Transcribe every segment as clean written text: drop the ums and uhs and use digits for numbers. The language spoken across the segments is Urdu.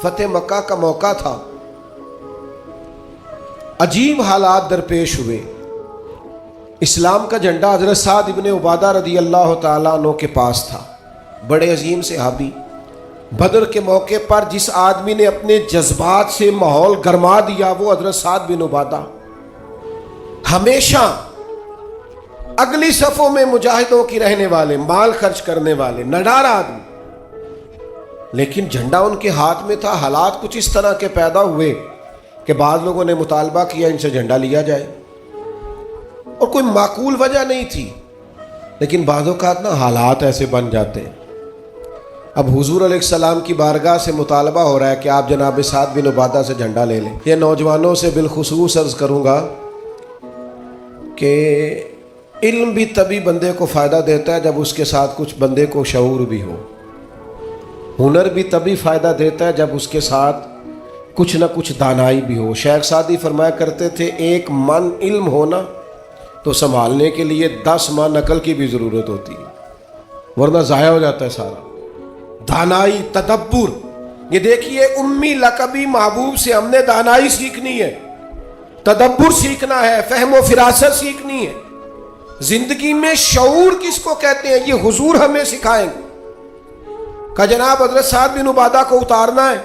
فتح مکہ کا موقع تھا، عجیب حالات درپیش ہوئے۔ اسلام کا جھنڈا حضرت سعد ابن عبادہ رضی اللہ تعالیٰ عنہ کے پاس تھا، بڑے عظیم صحابی۔ بدر کے موقع پر جس آدمی نے اپنے جذبات سے ماحول گرما دیا وہ حضرت سعد بن عبادہ، ہمیشہ اگلی صفوں میں مجاہدوں کی رہنے والے، مال خرچ کرنے والے، نڈار آدمی، لیکن جھنڈا ان کے ہاتھ میں تھا۔ حالات کچھ اس طرح کے پیدا ہوئے کہ بعض لوگوں نے مطالبہ کیا ان سے جھنڈا لیا جائے، اور کوئی معقول وجہ نہیں تھی، لیکن بعض اوقات نا حالات ایسے بن جاتے ہیں۔ اب حضور علیہ السلام کی بارگاہ سے مطالبہ ہو رہا ہے کہ آپ جناب سعد بن عبادہ سے جھنڈا لے لیں۔ یہ نوجوانوں سے بالخصوص عرض کروں گا کہ علم بھی تبھی بندے کو فائدہ دیتا ہے جب اس کے ساتھ کچھ بندے کو شعور بھی ہو، ہنر بھی تبھی فائدہ دیتا ہے جب اس کے ساتھ کچھ نہ کچھ دانائی بھی ہو۔ شیخ سعدی فرمایا کرتے تھے 1 من علم ہونا تو سنبھالنے کے لیے 10 من عقل کی بھی ضرورت ہوتی ہے، ورنہ ضائع ہو جاتا ہے سارا۔ دانائی، تدبر، یہ دیکھیے امی لقبی محبوب سے ہم نے دانائی سیکھنی ہے، تدبر سیکھنا ہے، فہم و فراست سیکھنی ہے۔ زندگی میں شعور کس کو کہتے ہیں یہ حضور ہمیں سکھائیں گے کہ جناب حضرت سعد بن عبادہ کو اتارنا ہے۔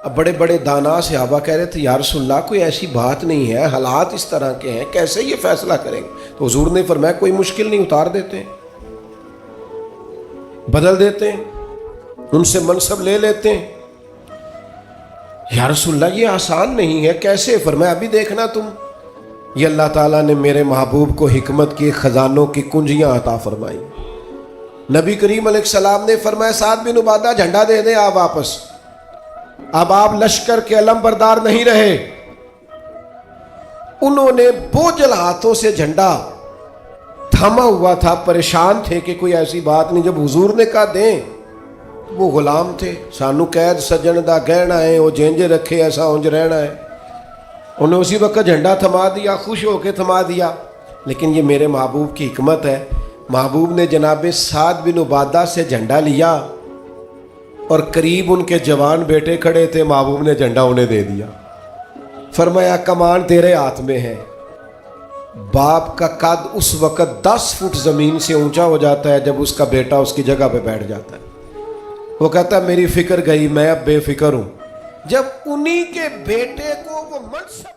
اب بڑے بڑے دانا صحابہ کہہ رہے تھے یا رسول اللہ کوئی ایسی بات نہیں ہے، حالات اس طرح کے ہیں، کیسے یہ فیصلہ کریں گے؟ تو حضور نے فرمایا کوئی مشکل نہیں، اتار دیتے ہیں، بدل دیتے ہیں، ان سے منصب لے لیتے ہیں۔ یا رسول اللہ یہ آسان نہیں ہے، کیسے؟ فرمایا ابھی دیکھنا تم، یہ اللہ تعالیٰ نے میرے محبوب کو حکمت کی خزانوں کی کنجیاں عطا فرمائی۔ نبی کریم علیہ السلام نے فرمایا سعد بن عبادہ جھنڈا دے دیں آپ واپس، اب آپ لشکر کے علم بردار نہیں رہے۔ انہوں نے بوجھل ہاتھوں سے جھنڈا تھما ہوا تھا، پریشان تھے کہ کوئی ایسی بات نہیں۔ جب حضور نے کہا دیں، وہ غلام تھے، سانو قید سجن دا گہنا ہے، وہ جینج رکھے ایسا اونج رہنا ہے۔ انہیں اسی وقت جھنڈا تھما دیا، خوش ہو کے تھما دیا۔ لیکن یہ میرے محبوب کی حکمت ہے، محبوب نے جناب سعد بن عبادہ سے جھنڈا لیا اور قریب ان کے جوان بیٹے کھڑے تھے، محبوب نے جھنڈا انہیں دے دیا۔ فرمایا کمان تیرے ہاتھ میں ہے۔ باپ کا قد اس وقت 10 فٹ زمین سے اونچا ہو جاتا ہے جب اس کا بیٹا اس کی جگہ پہ بیٹھ جاتا ہے۔ وہ کہتا ہے میری فکر گئی، میں اب بے فکر ہوں۔ جب انہی کے بیٹے کو وہ منصب